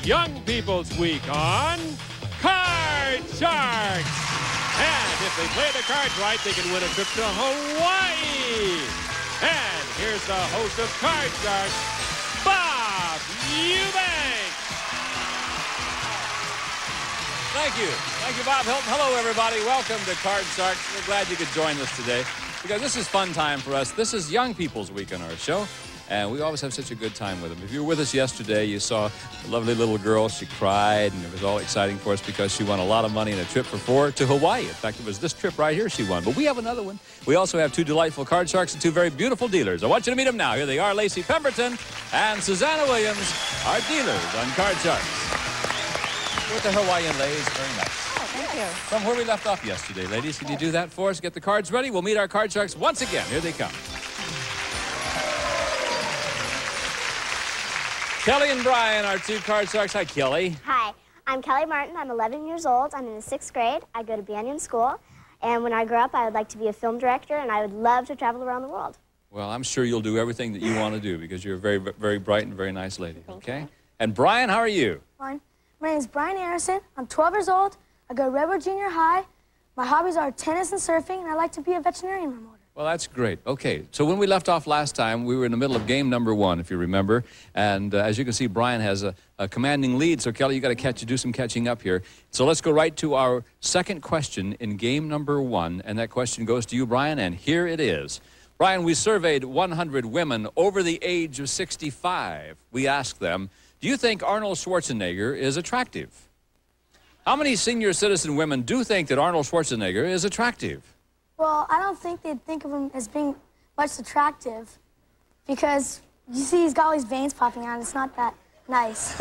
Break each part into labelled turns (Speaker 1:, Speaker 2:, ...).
Speaker 1: Young People's Week on Card Sharks. And if they play the cards right, they can win a trip to Hawaii. And here's the host of Card Sharks, Bob Eubanks.
Speaker 2: Thank you. Thank you, Bob Hilton. Hello, everybody. Welcome to Card Sharks. We're glad you could join us today because this is fun time for us. This is Young People's Week on our show, and we always have such a good time with them. If you were with us yesterday, you saw a lovely little girl. She cried, and it was all exciting for us because she won a lot of money in a trip for four to Hawaii. In fact, it was this trip right here she won. But we have another one. We also have two delightful Card Sharks and two very beautiful dealers. I want you to meet them now. Here they are, Lacey Pemberton and Susanna Williams, our dealers on Card Sharks. With the Hawaiian lays, very nice.
Speaker 3: Oh, thank you.
Speaker 2: From where we left off yesterday, ladies, can you do that for us? Get the cards ready. We'll meet our Card Sharks once again. Here they come. Kellie and Brian, our two Card Sharks. Hi, Kellie.
Speaker 4: Hi, I'm Kellie Martin. I'm 11 years old. I'm in the 6th grade. I go to Banyan School. And when I grow up, I would like to be a film director, and I would love to travel around the world.
Speaker 2: Well, I'm sure you'll do everything that you want to do because you're a very, very bright and very nice lady, okay? And Brian, how are you?
Speaker 3: Fine. My name is Brian Harrison. I'm 12 years old. I go to Redwood Junior High. My hobbies are tennis and surfing, and I like to be a veterinarian remoter.
Speaker 2: Well, that's great. Okay, so when we left off last time, we were in the middle of game number one, if you remember. And as you can see, Brian has a commanding lead. So, Kellie, you got to do some catching up here. So let's go right to our second question in game number one. And that question goes to you, Brian, and here it is. Brian, we surveyed 100 women over the age of 65. We asked them, do you think Arnold Schwarzenegger is attractive? How many senior citizen women do think that Arnold Schwarzenegger is attractive?
Speaker 3: Well, I don't think they'd think of him as being much attractive because you see he's got all these veins popping out. It's not that nice.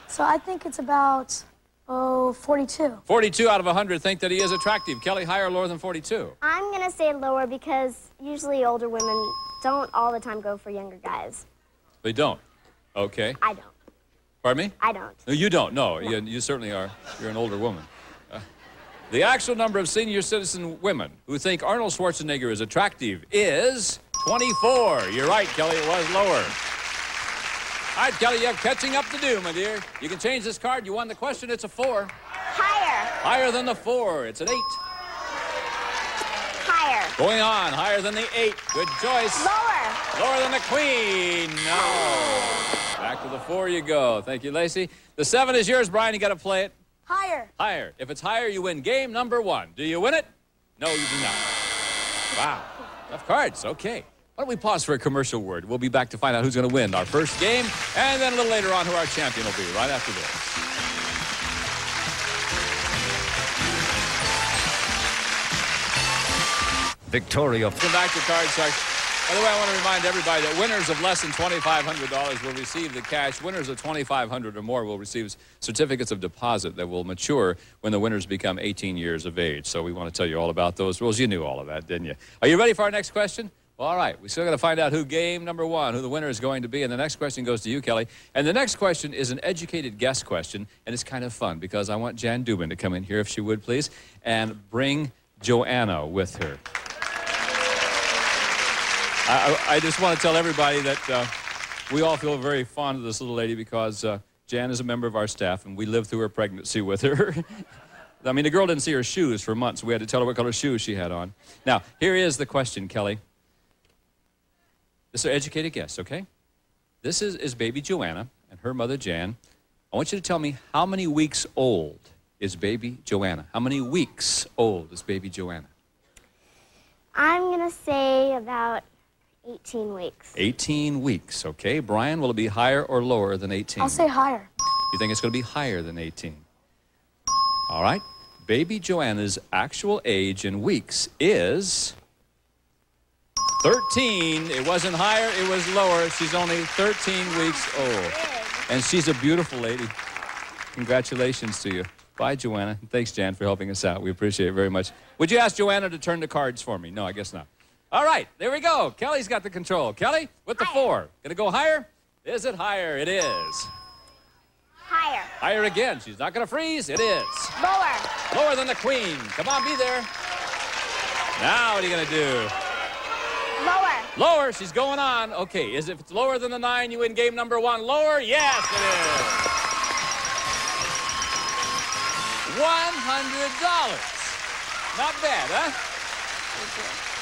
Speaker 3: So I think it's about, 42.
Speaker 2: 42 out of 100 think that he is attractive. Kellie, higher or lower than 42?
Speaker 4: I'm going to say lower because usually older women don't all the time go for younger guys.
Speaker 2: They don't? Okay.
Speaker 4: I don't.
Speaker 2: Pardon me?
Speaker 4: I don't.
Speaker 2: No, you don't. No, you certainly are. You're an older woman. The actual number of senior citizen women who think Arnold Schwarzenegger is attractive is 24. You're right, Kellie. It was lower. All right, Kellie, you have catching up to do, my dear. You can change this card. You won the question. It's a 4.
Speaker 4: Higher.
Speaker 2: Higher than the 4. It's an 8.
Speaker 4: Higher.
Speaker 2: Going on. Higher than the 8. Good choice.
Speaker 4: Lower.
Speaker 2: Lower than the queen. No. Back to the 4 you go. Thank you, Lacey. The 7 is yours, Brian. You got to play it.
Speaker 3: Higher.
Speaker 2: Higher. If it's higher, you win game number 1. Do you win it? No, you do not. Wow. Enough cards. Okay. Why don't we pause for a commercial word? We'll be back to find out who's going to win our first game, and then a little later on who our champion will be right after this.
Speaker 5: Victoria.
Speaker 2: Welcome back to Card Sharks. By the way, I want to remind everybody that winners of less than $2,500 will receive the cash. Winners of $2,500 or more will receive certificates of deposit that will mature when the winners become 18 years of age. So we want to tell you all about those rules. You knew all of that, didn't you? Are you ready for our next question? Well, all right. We still got to find out who game number 1, who the winner is going to be. And the next question goes to you, Kellie. And the next question is an educated guess question. And it's kind of fun because I want Jan Dubin to come in here, if she would, please, and bring Joanna with her. I just want to tell everybody that we all feel very fond of this little lady because Jan is a member of our staff, and we lived through her pregnancy with her. I mean, the girl didn't see her shoes for months. We had to tell her what color shoes she had on. Now, here is the question, Kellie. This is an educated guess, okay? This is baby Joanna and her mother, Jan. I want you to tell me how many weeks old is baby Joanna? How many weeks old is baby Joanna?
Speaker 4: I'm going to say about 18 weeks.
Speaker 2: 18 weeks, okay. Brian, will it be higher or lower than 18?
Speaker 3: I'll say higher.
Speaker 2: You think it's going to be higher than 18? All right. Baby Joanna's actual age in weeks is 13. It wasn't higher, it was lower. She's only 13 weeks old. And she's a beautiful lady. Congratulations to you. Bye, Joanna. Thanks, Jan, for helping us out. We appreciate it very much. Would you ask Joanna to turn the cards for me? No, I guess not. All right, there we go. Kellie's got the control. Kellie, with the 4. Gonna go higher? Is it higher? It is.
Speaker 4: Higher.
Speaker 2: Higher again. She's not gonna freeze. It is.
Speaker 4: Lower.
Speaker 2: Lower than the queen. Come on, be there. Now what are you gonna do?
Speaker 4: Lower.
Speaker 2: Lower. She's going on. Okay, if it's lower than the 9, you win game number 1. Lower? Yes, it is. Not bad, huh?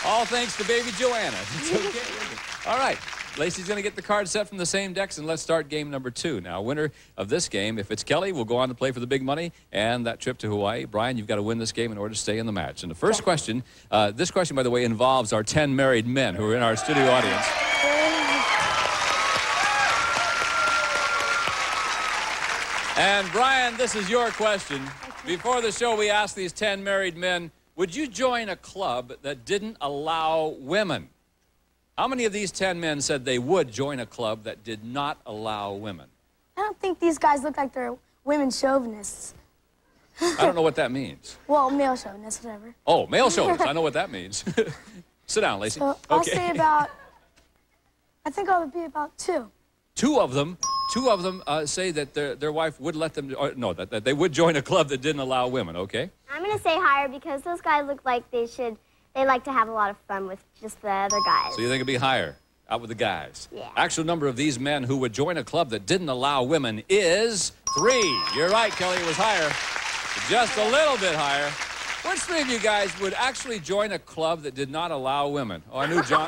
Speaker 2: All thanks to baby Joanna. It's okay. All right. Lacey's going to get the cards set from the same decks, and let's start game number 2. Now, winner of this game, if it's Kelly, will go on to play for the big money and that trip to Hawaii. Brian, you've got to win this game in order to stay in the match. And the first question, this question, by the way, involves our 10 married men who are in our studio audience. And Brian, this is your question. Before the show, we asked these 10 married men, would you join a club that didn't allow women? How many of these 10 men said they would join a club that did not allow women?
Speaker 3: I don't think these guys look like they're women chauvinists.
Speaker 2: I don't know what that means.
Speaker 3: Well, male chauvinists, whatever.
Speaker 2: Oh, male chauvinists. I know what that means. Sit down, Lacey.
Speaker 3: So I'll say about, I think I would be about 2.
Speaker 2: Two of them say that their wife would let them, or no, that they would join a club that didn't allow women, okay?
Speaker 4: I'm going to say higher because those guys look like they like to have a lot of fun with just the other guys.
Speaker 2: So you think it'd be higher, out with the guys?
Speaker 4: Yeah.
Speaker 2: Actual number of these men who would join a club that didn't allow women is 3. You're right, Kelly, it was higher. Just a little bit higher. Which 3 of you guys would actually join a club that did not allow women? Oh, I knew John.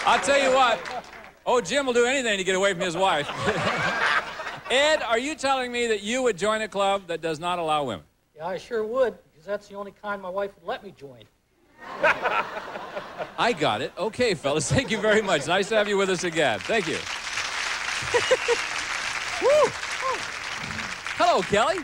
Speaker 2: I'll tell you what. Oh, Jim will do anything to get away from his wife. Ed, are you telling me that you would join a club that does not allow women?
Speaker 5: Yeah, I sure would, because that's the only kind my wife would let me join.
Speaker 2: I got it. Okay, fellas, thank you very much. Nice to have you with us again. Thank you. Woo. Hello, Kelly.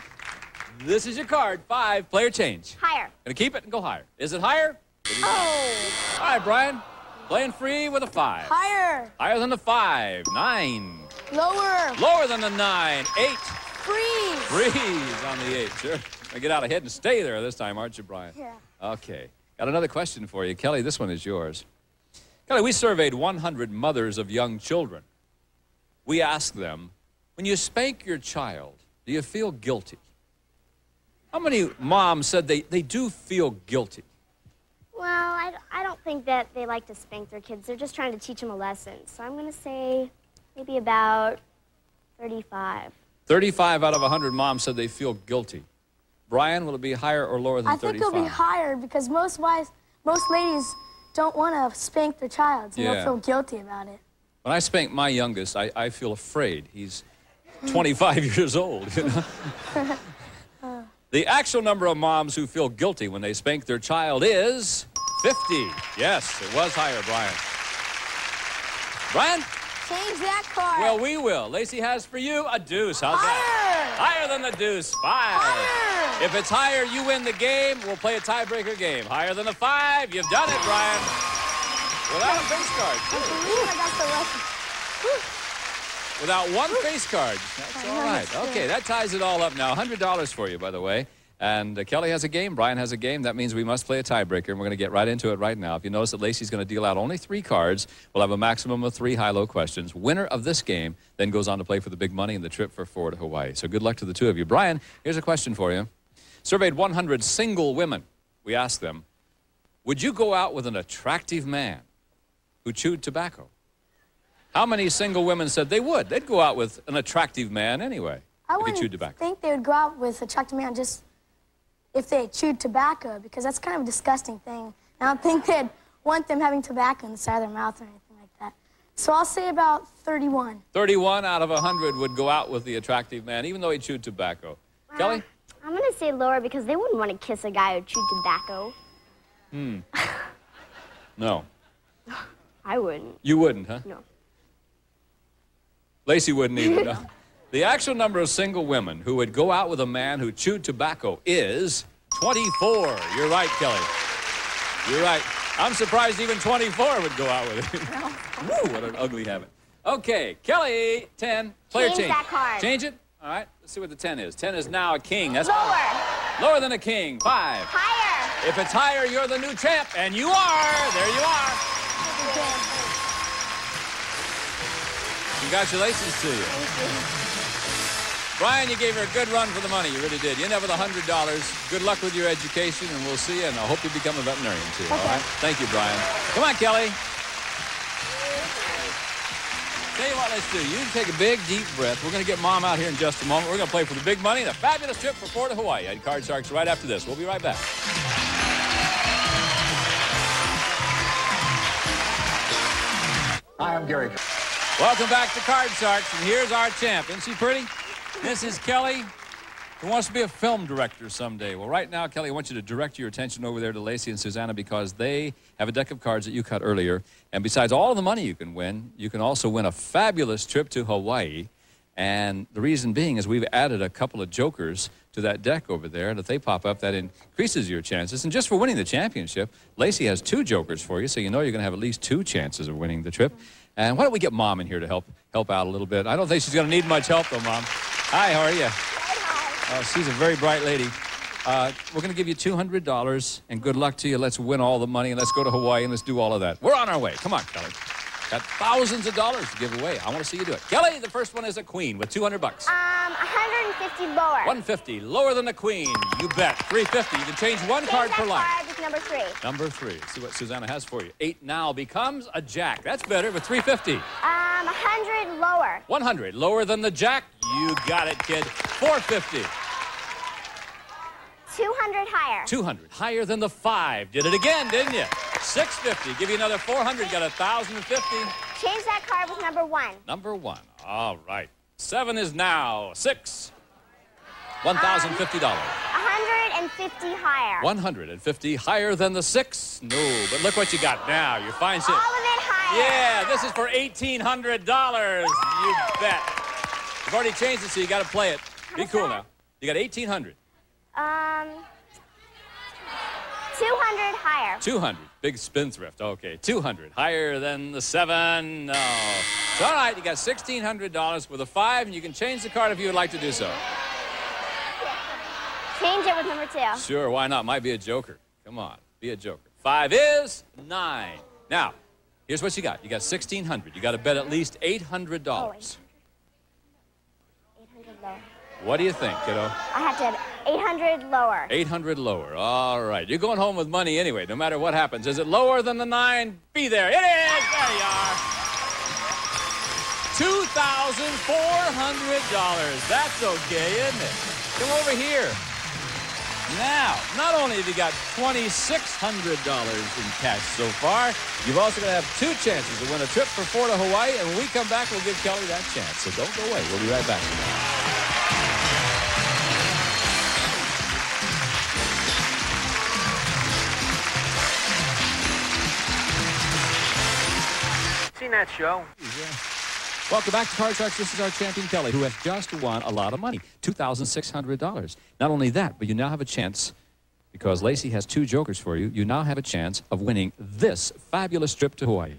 Speaker 2: This is your card. 5, player change.
Speaker 4: Higher.
Speaker 2: Gonna keep it and go higher. Is it higher?
Speaker 4: Oh.
Speaker 2: All right, Brian. Playing free with a 5.
Speaker 3: Higher.
Speaker 2: Higher than the 5. 9.
Speaker 3: Lower.
Speaker 2: Lower than the 9. 8.
Speaker 3: Freeze.
Speaker 2: Freeze on the 8. Sure. I get out ahead and stay there this time, aren't you, Brian?
Speaker 3: Yeah.
Speaker 2: Okay. Got another question for you. Kelly, this one is yours. Kelly, we surveyed 100 mothers of young children. We asked them, when you spank your child, do you feel guilty? How many moms said they do feel guilty?
Speaker 4: Well, I don't think that they like to spank their kids. They're just trying to teach them a lesson. So I'm going to say maybe about 35.
Speaker 2: 35 out of 100 moms said they feel guilty. Brian, will it be higher or lower than 35?
Speaker 3: I think it'll be higher because most ladies don't want to spank their child, so they'll feel guilty about it.
Speaker 2: When I spank my youngest, I feel afraid. He's 25 years old, you know? The actual number of moms who feel guilty when they spank their child is 50. Yes, it was higher, Brian. Brian?
Speaker 3: Change that card.
Speaker 2: Well, we will. Lacey has for you a deuce. How's
Speaker 3: higher.
Speaker 2: that? Higher than the deuce. 5.
Speaker 3: Higher.
Speaker 2: If it's higher, you win the game. We'll play a tiebreaker game. Higher than the 5. You've done it, Brian. Without a face card.
Speaker 3: I believe I got the lesson.
Speaker 2: Without one face card. That's all right. Okay, that ties it all up now. $100 for you, by the way. And Kelly has a game, Brian has a game. That means we must play a tiebreaker, and we're going to get right into it right now. If you notice that Lacey's going to deal out only 3 cards, we'll have a maximum of 3 high-low questions. Winner of this game then goes on to play for the big money and the trip for 4 to Hawaii. So good luck to the 2 of you. Brian, here's a question for you. Surveyed 100 single women. We asked them, would you go out with an attractive man who chewed tobacco? How many single women said they would? They'd go out with an attractive man anyway if he chewed tobacco.
Speaker 3: I think they would go out with an attractive man just if they chewed tobacco, because that's kind of a disgusting thing. I don't think they'd want them having tobacco inside their mouth or anything like that. So I'll say about 31.
Speaker 2: 31 out of 100 would go out with the attractive man, even though he chewed tobacco. Kelly?
Speaker 4: I'm going to say lower because they wouldn't want to kiss a guy who chewed tobacco.
Speaker 2: No.
Speaker 4: I wouldn't.
Speaker 2: You wouldn't, huh?
Speaker 4: No.
Speaker 2: Lacey wouldn't either, no. The actual number of single women who would go out with a man who chewed tobacco is 24. You're right, Kelly. You're right. I'm surprised even 24 would go out with him. Woo, what an ugly habit. Okay, Kelly, 10. Player change.
Speaker 4: Change that card.
Speaker 2: Change it? All right, let's see what the 10 is. 10 is now a king. That's
Speaker 4: Lower.
Speaker 2: lower than a king. 5.
Speaker 4: Higher.
Speaker 2: If it's higher, you're the new champ, and you are. There you are. Congratulations to you. Brian, you gave her a good run for the money. You really did. You never the $100. Good luck with your education, and we'll see you, and I hope you become a veterinarian, too. All right? Thank you, Brian. Come on, Kelly. Tell you what, let's do. You take a big, deep breath. We're going to get Mom out here in just a moment. We're going to play for the big money and a fabulous trip for 4 to Hawaii at Card Sharks right after this. We'll be right back.
Speaker 6: Hi, I'm Gary.
Speaker 2: Welcome back to Card Sharks, and here's our champ. Isn't she pretty? This is Kellie, who wants to be a film director someday. Well, right now, Kellie, I want you to direct your attention over there to Lacey and Susanna because they have a deck of cards that you cut earlier. And besides all the money you can win, you can also win a fabulous trip to Hawaii. And the reason being is we've added a couple of jokers to that deck over there, and if they pop up, that increases your chances. And just for winning the championship, Lacey has 2 jokers for you, so you know you're going to have at least 2 chances of winning the trip. And why don't we get Mom in here to help out a little bit? I don't think she's going to need much help, though, Mom. Hi, how are you?
Speaker 4: Hi.
Speaker 2: Oh, she's a very bright lady. We're going to give you $200, and good luck to you. Let's win all the money, and let's go to Hawaii, and let's do all of that. We're on our way. Come on, Kellie. Got thousands of dollars to give away. I want to see you do it. Kellie, the first one is a queen with $200.
Speaker 4: 150 lower.
Speaker 2: 150, lower than the queen. You bet. 350. You can change one card per line.
Speaker 4: Card with number 3.
Speaker 2: Number 3. See what Susanna has for you. 8 now becomes a jack. That's better with 350.
Speaker 4: 100 lower.
Speaker 2: 100, lower than the jack. You got it, kid. 450.
Speaker 4: 200 higher.
Speaker 2: 200, higher than the 5. Did it again, didn't you? 650. Give you another 400. Got 1,050.
Speaker 4: Change that card with number 1.
Speaker 2: Number 1. All right. 7 is now 6. $1,050.
Speaker 4: 150 higher.
Speaker 2: 150, higher than the 6. No, but look what you got now. You're fine shit.
Speaker 4: All of it higher.
Speaker 2: Yeah, this is for $1,800. You bet. You've already changed it, so you got to play it. Be cool now. You got 1,800.
Speaker 4: 200 higher.
Speaker 2: 200. Big spendthrift. Okay, 200. Higher than the 7. No. It's all right. You got $1,600 with a 5, and you can change the card if you would like to do so.
Speaker 4: Change it with number 2.
Speaker 2: Sure, why not? Might be a joker. Come on, be a joker. 5 is 9. Now, here's what you got. You got $1,600. You got to bet at least $800.
Speaker 4: 800 lower.
Speaker 2: What do you think, kiddo?
Speaker 4: I have to have 800 lower.
Speaker 2: 800 lower. All right. You're going home with money anyway, no matter what happens. Is it lower than the 9? Be there. It is. There you are. $2,400. That's okay, isn't it? Come over here. Now, not only have you got $2,600 in cash so far, you've also going to have 2 chances to win a trip for 4 to Hawaii, and when we come back, we'll give Kellie that chance. So don't go away. We'll be right back.
Speaker 6: Seen that show?
Speaker 2: Welcome back to Card Sharks. This is our champion, Kellie, who has just won a lot of money, $2,600. Not only that, but you now have a chance, because Lacey has 2 jokers for you, you now have a chance of winning this fabulous trip to Hawaii.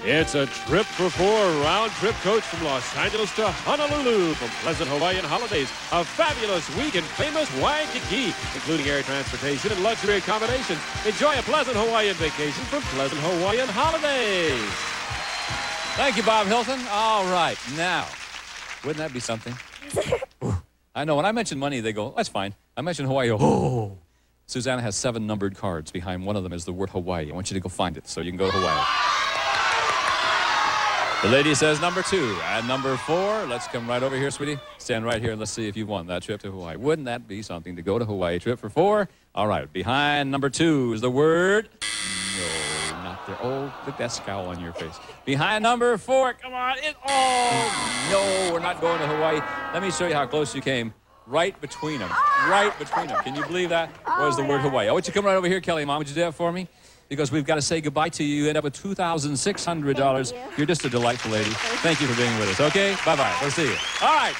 Speaker 1: It's a trip for 4, round-trip coach from Los Angeles to Honolulu from Pleasant Hawaiian Holidays. A fabulous week in famous Waikiki, including air transportation and luxury accommodations. Enjoy a pleasant Hawaiian vacation from Pleasant Hawaiian Holidays.
Speaker 2: Thank you, Bob Hilton. All right, now, wouldn't that be something? I know, when I mention money, they go, that's fine. I mention Hawaii, oh. Susanna has 7 numbered cards. Behind one of them is the word Hawaii. I want you to go find it so you can go to Hawaii. The lady says number 2 and number 4. Let's come right over here, sweetie. Stand right here and let's see if you won that trip to Hawaii. Wouldn't that be something to go to Hawaii trip for 4? All right, behind number 2 is the word no. There. Oh, look at that scowl on your face. Behind number 4, come on. Oh, no, we're not going to Hawaii. Let me show you how close you came. Right between them. Right between them. Can you believe that? Was the word Hawaii. I want you to come right over here, Kellie. Mom, would you do that for me? Because we've got to say goodbye to you. You end up with $2,600. You're just a delightful lady. Thank you for being with us, okay? Bye-bye. We'll see you. All right.